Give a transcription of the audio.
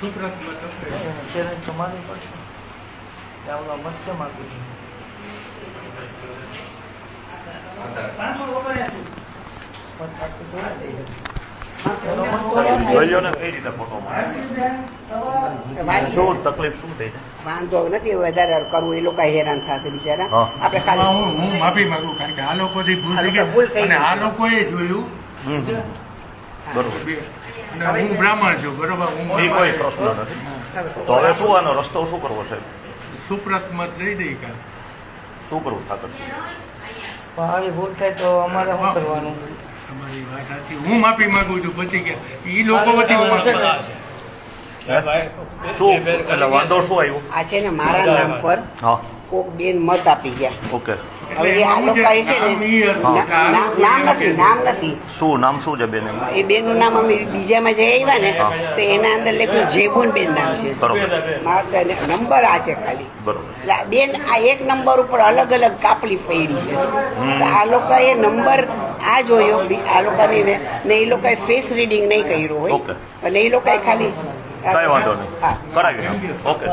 Challenge તમારી પડશે ત્યાં મત કેમ આપી શું તકલીફ શું થઈ વાંધો નથી વધારે કરવું, એ લોકો હેરાન થશે બિચારા. આપણે ખાલી હું માફી માંગુ, કારણ કે આ લોકોથી ભૂલ થઈ ગઈ અને આ લોકોએ જોયું. બરોબર અને હું બ્રાહ્મણ છું, બરોબર. એ કોઈ પ્રશ્ન નથી. તો હવે શું આનો રસ્તો શું કરવો છે? સુપ્રત મત દઈ દઈ કાલ. શું કરવું ઠાકર? આવી ભૂલ થાય તો અમારે શું કરવાનું? તમારી વાત સાચી, હું માફી માંગુ છું. પછી કે એ લોકો વતી હું માફી માંગુ છું. શું એટલે વાંધો શું આવ્યો? આ છે ને મારા નામ પર હા કોક બેન મત આપી ગયા. ઓકે. હવે એ આ લોકો છે ને નામ નથી. શું નામ શું છે બેન? એ બેન નું નામ અમે બીજામાં જે આવ્યા ને તો એના અંદર લખ્યું જેબુન બેન નામ છે. બરોબર નંબર આ છે ખાલી. બરોબર. બેન આ એક નંબર ઉપર અલગ અલગ કાપલી પડી છે. તો આ લોકોએ નંબર આ જોયો આ લોકોની ને એ લોકોએ ફેસ રીડિંગ નહીં કર્યું હોય ઓકે. અને એ લોકોએ ખાલી કઈ વાંધો નહીં, કરાવી. ઓકે.